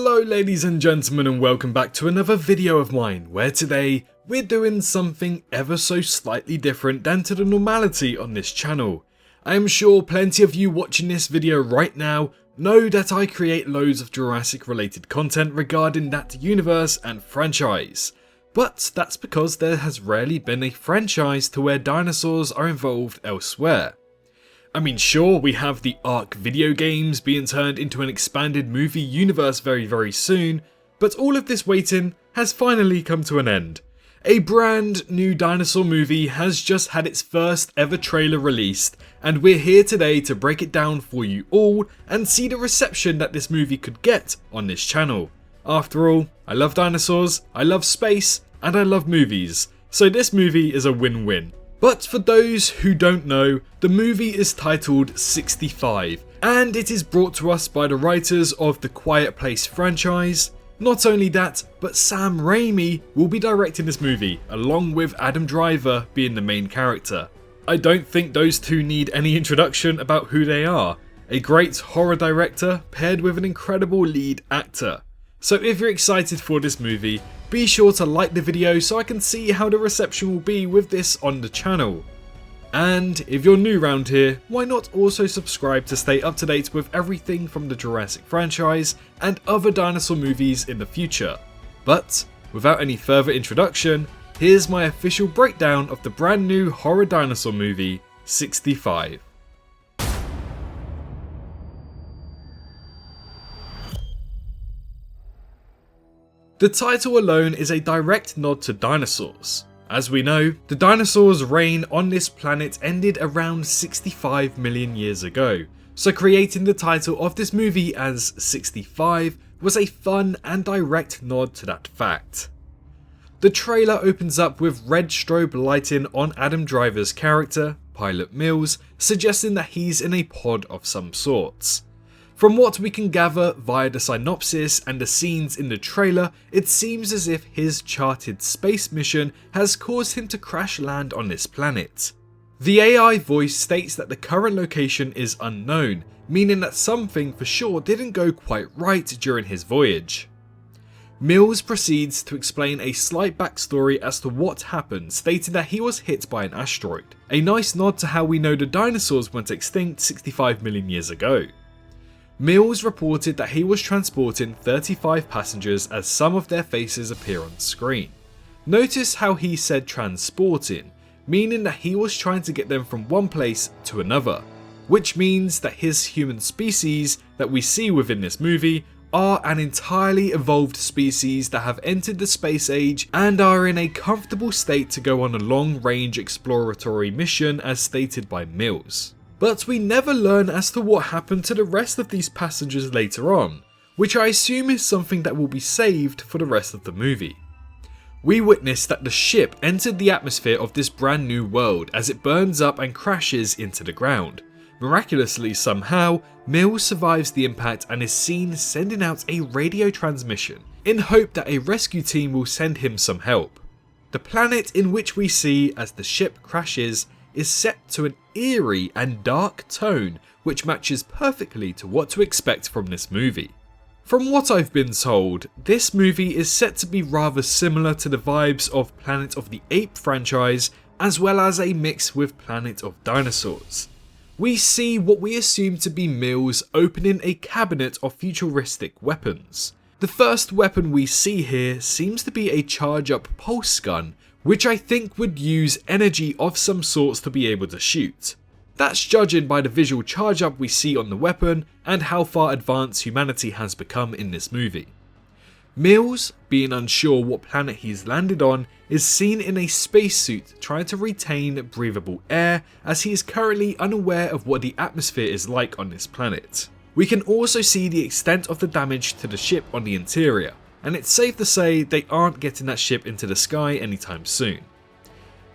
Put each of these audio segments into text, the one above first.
Hello ladies and gentlemen, and welcome back to another video of mine, where today we're doing something ever so slightly different than to the normality on this channel. I am sure plenty of you watching this video right now know that I create loads of Jurassic related content regarding that universe and franchise. But that's because there has rarely been a franchise to where dinosaurs are involved elsewhere. I mean, sure, we have the Ark video games being turned into an expanded movie universe very soon, but all of this waiting has finally come to an end. A brand new dinosaur movie has just had its first ever trailer released, and we're here today to break it down for you all and see the reception that this movie could get on this channel. After all, I love dinosaurs, I love space, and I love movies, so this movie is a win-win. But for those who don't know, the movie is titled 65, and it is brought to us by the writers of the Quiet Place franchise. Not only that, but Sam Raimi will be directing this movie, along with Adam Driver being the main character. I don't think those two need any introduction about who they are. A great horror director paired with an incredible lead actor. So if you're excited for this movie, be sure to like the video so I can see how the reception will be with this on the channel. And if you're new around here, why not also subscribe to stay up to date with everything from the Jurassic franchise and other dinosaur movies in the future. But without any further introduction, here's my official breakdown of the brand new horror dinosaur movie, 65. The title alone is a direct nod to dinosaurs. As we know, the dinosaurs' reign on this planet ended around 65 million years ago, so creating the title of this movie as 65 was a fun and direct nod to that fact. The trailer opens up with red strobe lighting on Adam Driver's character, Pilot Mills, suggesting that he's in a pod of some sorts. From what we can gather via the synopsis and the scenes in the trailer, it seems as if his charted space mission has caused him to crash land on this planet. The AI voice states that the current location is unknown, meaning that something for sure didn't go quite right during his voyage. Mills proceeds to explain a slight backstory as to what happened, stating that he was hit by an asteroid. A nice nod to how we know the dinosaurs went extinct 65 million years ago. Mills reported that he was transporting 35 passengers as some of their faces appear on screen. Notice how he said transporting, meaning that he was trying to get them from one place to another, which means that his human species that we see within this movie are an entirely evolved species that have entered the space age and are in a comfortable state to go on a long-range exploratory mission as stated by Mills. But we never learn as to what happened to the rest of these passengers later on, which I assume is something that will be saved for the rest of the movie. We witness that the ship entered the atmosphere of this brand new world as it burns up and crashes into the ground. Miraculously somehow, Mills survives the impact and is seen sending out a radio transmission in hope that a rescue team will send him some help. The planet in which we see as the ship crashes is set to an eerie and dark tone which matches perfectly to what to expect from this movie. From what I've been told, this movie is set to be rather similar to the vibes of Planet of the Apes franchise as well as a mix with Planet of Dinosaurs. We see what we assume to be Mills opening a cabinet of futuristic weapons. The first weapon we see here seems to be a charge-up pulse gun, which I think would use energy of some sorts to be able to shoot. That's judging by the visual charge up we see on the weapon and how far advanced humanity has become in this movie. Mills, being unsure what planet he's landed on, is seen in a spacesuit trying to retain breathable air as he is currently unaware of what the atmosphere is like on this planet. We can also see the extent of the damage to the ship on the interior, and it's safe to say they aren't getting that ship into the sky anytime soon.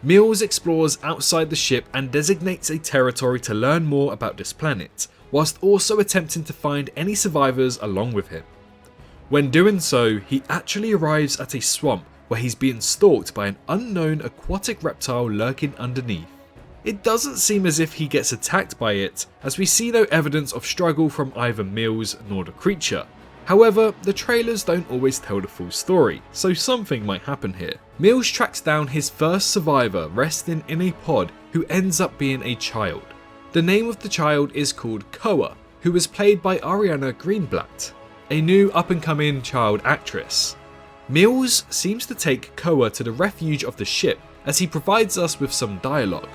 Mills explores outside the ship and designates a territory to learn more about this planet, whilst also attempting to find any survivors along with him. When doing so, he actually arrives at a swamp where he's being stalked by an unknown aquatic reptile lurking underneath. It doesn't seem as if he gets attacked by it, as we see no evidence of struggle from either Mills nor the creature. However, the trailers don't always tell the full story, so something might happen here. Mills tracks down his first survivor resting in a pod who ends up being a child. The name of the child is called Koa, who was played by Ariana Greenblatt, a new up-and-coming child actress. Mills seems to take Koa to the refuge of the ship as he provides us with some dialogue.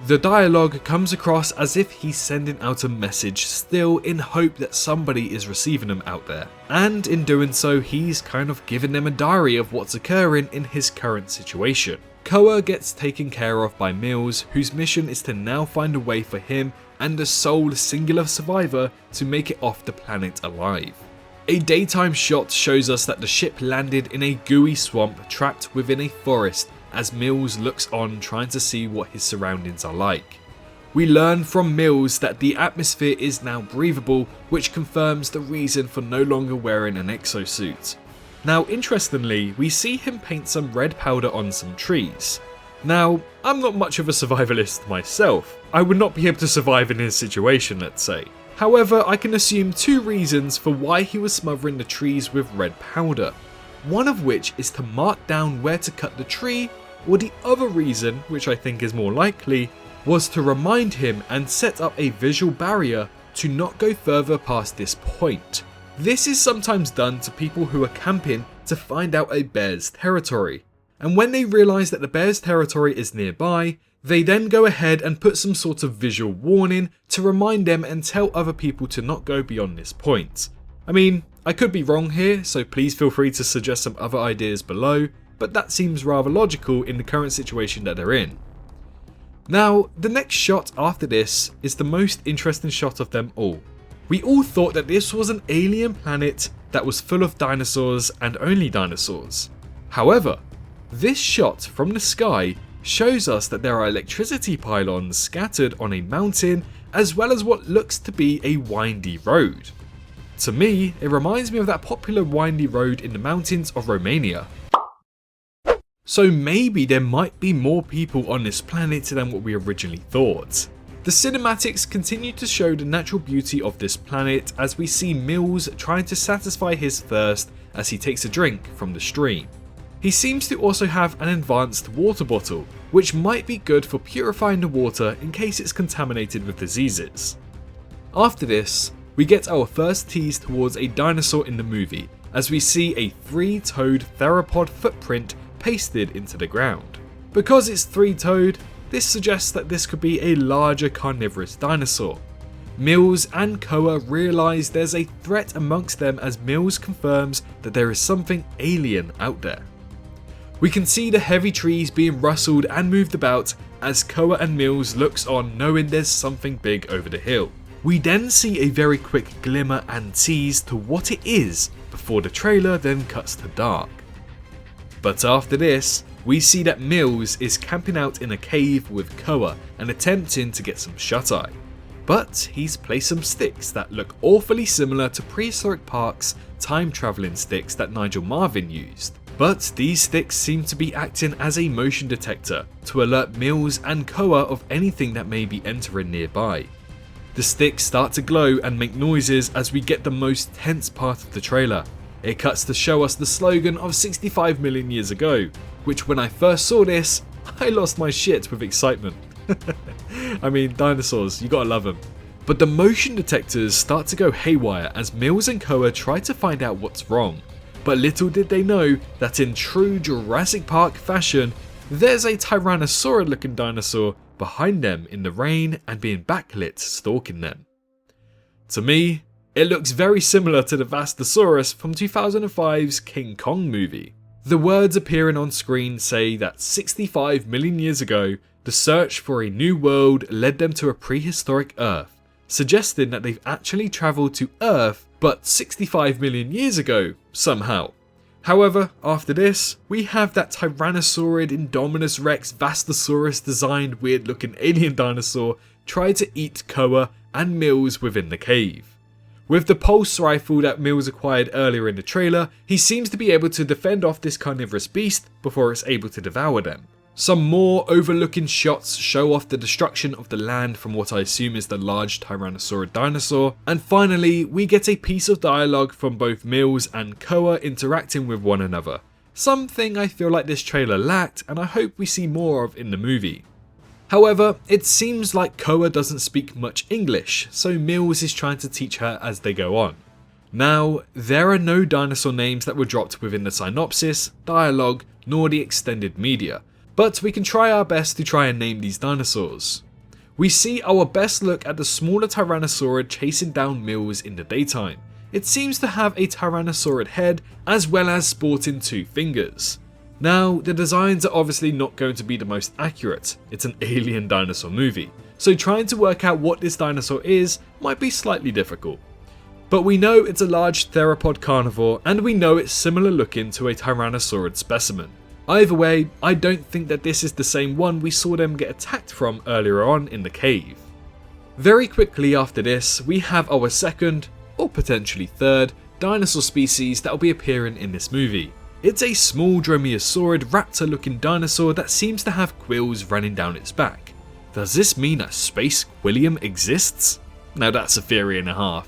The dialogue comes across as if he's sending out a message still in hope that somebody is receiving them out there. And in doing so, he's kind of giving them a diary of what's occurring in his current situation. Koa gets taken care of by Mills, whose mission is to now find a way for him and the sole singular survivor to make it off the planet alive. A daytime shot shows us that the ship landed in a gooey swamp trapped within a forest as Mills looks on trying to see what his surroundings are like. We learn from Mills that the atmosphere is now breathable, which confirms the reason for no longer wearing an exosuit. Now interestingly, we see him paint some red powder on some trees. Now, I'm not much of a survivalist myself. I would not be able to survive in his situation, let's say. However, I can assume two reasons for why he was smothering the trees with red powder. One of which is to mark down where to cut the tree, or the other reason, which I think is more likely, was to remind him and set up a visual barrier to not go further past this point. This is sometimes done to people who are camping to find out a bear's territory, and when they realise that the bear's territory is nearby, they then go ahead and put some sort of visual warning to remind them and tell other people to not go beyond this point. I mean, I could be wrong here, so please feel free to suggest some other ideas below, but that seems rather logical in the current situation that they're in. Now, the next shot after this is the most interesting shot of them all. We all thought that this was an alien planet that was full of dinosaurs and only dinosaurs. However, this shot from the sky shows us that there are electricity pylons scattered on a mountain as well as what looks to be a windy road. To me, it reminds me of that popular windy road in the mountains of Romania. So maybe there might be more people on this planet than what we originally thought. The cinematics continue to show the natural beauty of this planet as we see Mills trying to satisfy his thirst as he takes a drink from the stream. He seems to also have an advanced water bottle, which might be good for purifying the water in case it's contaminated with diseases. After this, we get our first tease towards a dinosaur in the movie as we see a three-toed theropod footprint pasted into the ground. Because it's three-toed, this suggests that this could be a larger carnivorous dinosaur. Mills and Koa realise there's a threat amongst them as Mills confirms that there is something alien out there. We can see the heavy trees being rustled and moved about as Koa and Mills looks on knowing there's something big over the hill. We then see a very quick glimmer and tease to what it is before the trailer then cuts to dark. But after this, we see that Mills is camping out in a cave with Koa and attempting to get some shut-eye. But he's placed some sticks that look awfully similar to Prehistoric Park's time-travelling sticks that Nigel Marven used. But these sticks seem to be acting as a motion detector to alert Mills and Koa of anything that may be entering nearby. The sticks start to glow and make noises as we get the most tense part of the trailer. It cuts to show us the slogan of 65 million years ago, which when I first saw this, I lost my shit with excitement. I mean, dinosaurs, you gotta love them. But the motion detectors start to go haywire as Mills and Koa try to find out what's wrong. But little did they know that in true Jurassic Park fashion, there's a Tyrannosaurus looking dinosaur behind them in the rain and being backlit stalking them. To me, it looks very similar to the Vastasaurus from 2005's King Kong movie. The words appearing on screen say that 65 million years ago, the search for a new world led them to a prehistoric Earth, suggesting that they've actually travelled to Earth but 65 million years ago, somehow. However, after this, we have that Tyrannosaurid Indominus Rex Vastasaurus designed weird looking alien dinosaur try to eat Koa and Mills within the cave. With the pulse rifle that Mills acquired earlier in the trailer, he seems to be able to defend off this carnivorous beast before it's able to devour them. Some more overlooking shots show off the destruction of the land from what I assume is the large Tyrannosaurid dinosaur, and finally we get a piece of dialogue from both Mills and Koa interacting with one another, something I feel like this trailer lacked and I hope we see more of in the movie. However, it seems like Koa doesn't speak much English, so Mills is trying to teach her as they go on. Now, there are no dinosaur names that were dropped within the synopsis, dialogue, nor the extended media, but we can try our best to try and name these dinosaurs. We see our best look at the smaller Tyrannosaurid chasing down Mills in the daytime. It seems to have a Tyrannosaurid head as well as sporting 2 fingers. Now, the designs are obviously not going to be the most accurate, it's an alien dinosaur movie, so trying to work out what this dinosaur is might be slightly difficult. But we know it's a large theropod carnivore and we know it's similar looking to a Tyrannosaurid specimen. Either way, I don't think that this is the same one we saw them get attacked from earlier on in the cave. Very quickly after this, we have our second, or potentially third, dinosaur species that will be appearing in this movie. It's a small dromaeosaurid raptor looking dinosaur that seems to have quills running down its back. Does this mean a space quillium exists? Now that's a theory and a half.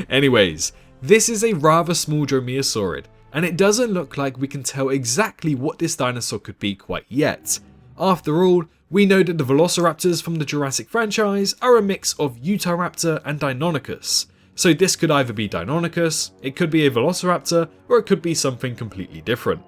Anyways, this is a rather small dromaeosaurid, and it doesn't look like we can tell exactly what this dinosaur could be quite yet. After all, we know that the velociraptors from the Jurassic franchise are a mix of Utahraptor and Deinonychus, so this could either be Deinonychus, it could be a velociraptor, or it could be something completely different.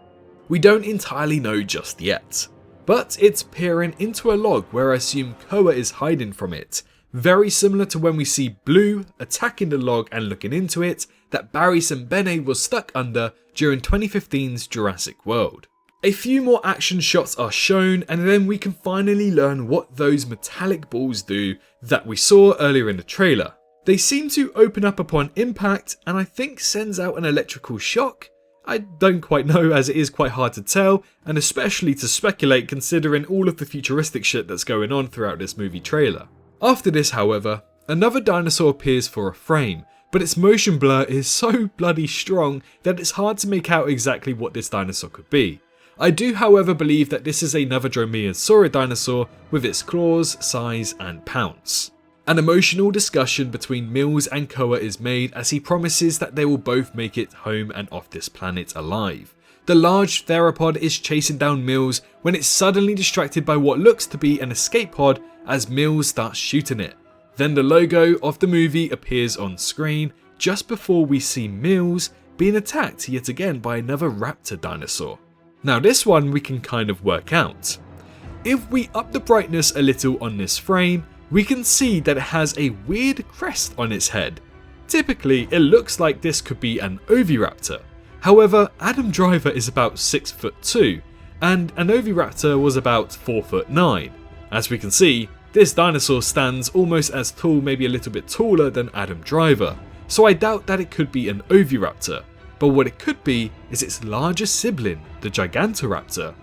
We don't entirely know just yet, but it's peering into a log where I assume Koa is hiding from it, very similar to when we see Blue attacking the log and looking into it that Barry Sembene was stuck under during 2015's Jurassic World. A few more action shots are shown and then we can finally learn what those metallic balls do that we saw earlier in the trailer. They seem to open up upon impact and I think sends out an electrical shock. I don't quite know as it is quite hard to tell and especially to speculate considering all of the futuristic shit that's going on throughout this movie trailer. After this, however, another dinosaur appears for a frame, but its motion blur is so bloody strong that it's hard to make out exactly what this dinosaur could be. I do however believe that this is another dromaeosaurid dinosaur with its claws, size and pounce. An emotional discussion between Mills and Koa is made as he promises that they will both make it home and off this planet alive. The large theropod is chasing down Mills when it's suddenly distracted by what looks to be an escape pod as Mills starts shooting it. Then the logo of the movie appears on screen just before we see Mills being attacked yet again by another raptor dinosaur. Now this one we can kind of work out. If we up the brightness a little on this frame, we can see that it has a weird crest on its head. Typically it looks like this could be an oviraptor. However, Adam Driver is about 6'2", and an oviraptor was about 4'9". As we can see, this dinosaur stands almost as tall, maybe a little bit taller than Adam Driver, so I doubt that it could be an oviraptor, but what it could be is its larger sibling, the Gigantoraptor.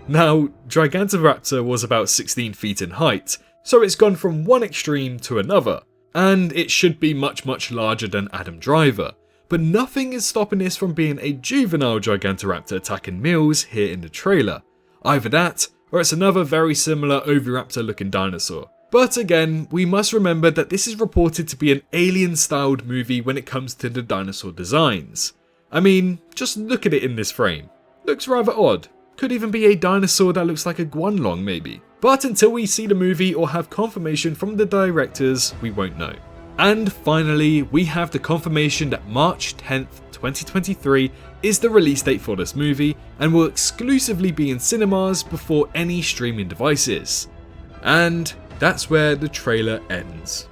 Now, Gigantoraptor was about 16 feet in height, so it's gone from one extreme to another, and it should be much larger than Adam Driver. But nothing is stopping this from being a juvenile Gigantoraptor attacking Mills here in the trailer. Either that, or it's another very similar oviraptor looking dinosaur. But again, we must remember that this is reported to be an alien-styled movie when it comes to the dinosaur designs. I mean, just look at it in this frame. Looks rather odd. Could even be a dinosaur that looks like a Guanlong maybe. But until we see the movie or have confirmation from the directors, we won't know. And finally, we have the confirmation that March 10th, 2023 is the release date for this movie and will exclusively be in cinemas before any streaming devices. And that's where the trailer ends.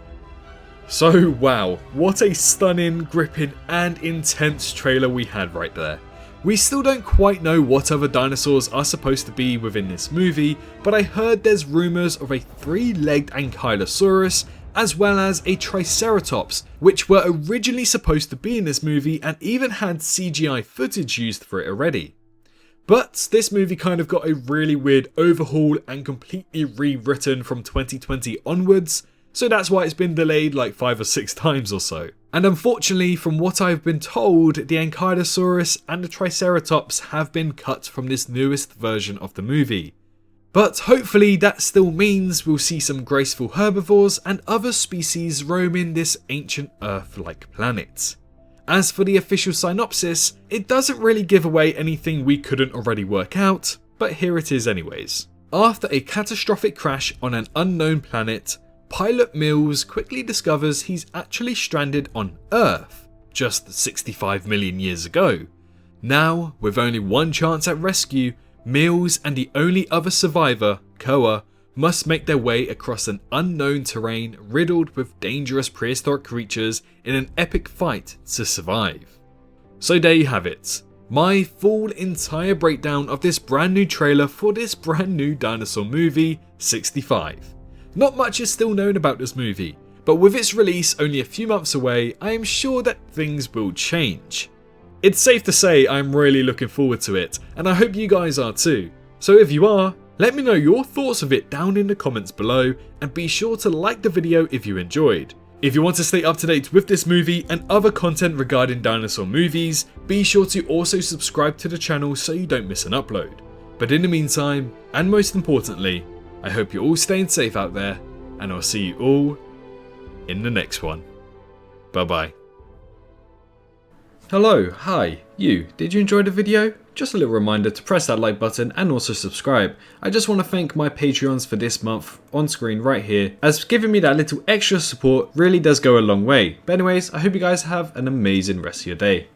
So wow, what a stunning, gripping and intense trailer we had right there. We still don't quite know what other dinosaurs are supposed to be within this movie, but I heard there's rumours of a 3-legged Ankylosaurus as well as a Triceratops, which were originally supposed to be in this movie and even had CGI footage used for it already. But this movie kind of got a really weird overhaul and completely rewritten from 2020 onwards, so that's why it's been delayed like 5 or 6 times or so. And unfortunately, from what I've been told, the Ankylosaurus and the Triceratops have been cut from this newest version of the movie. But hopefully that still means we'll see some graceful herbivores and other species roaming this ancient Earth-like planet. As for the official synopsis, it doesn't really give away anything we couldn't already work out, but here it is anyways. After a catastrophic crash on an unknown planet, pilot Mills quickly discovers he's actually stranded on Earth, just 65 million years ago. Now, with only one chance at rescue, Mills and the only other survivor, Koa, must make their way across an unknown terrain riddled with dangerous prehistoric creatures in an epic fight to survive. So there you have it, my full entire breakdown of this brand new trailer for this brand new dinosaur movie, 65. Not much is still known about this movie, but with its release only a few months away, I am sure that things will change. It's safe to say I'm really looking forward to it, and I hope you guys are too. So if you are, let me know your thoughts of it down in the comments below, and be sure to like the video if you enjoyed. If you want to stay up to date with this movie and other content regarding dinosaur movies, be sure to also subscribe to the channel so you don't miss an upload. But in the meantime, and most importantly, I hope you're all staying safe out there, and I'll see you all in the next one. Bye bye. Hello, hi, you, did you enjoy the video? Just a little reminder to press that like button and also subscribe. I just want to thank my Patreons for this month on screen right here, as giving me that little extra support really does go a long way. But anyways, I hope you guys have an amazing rest of your day.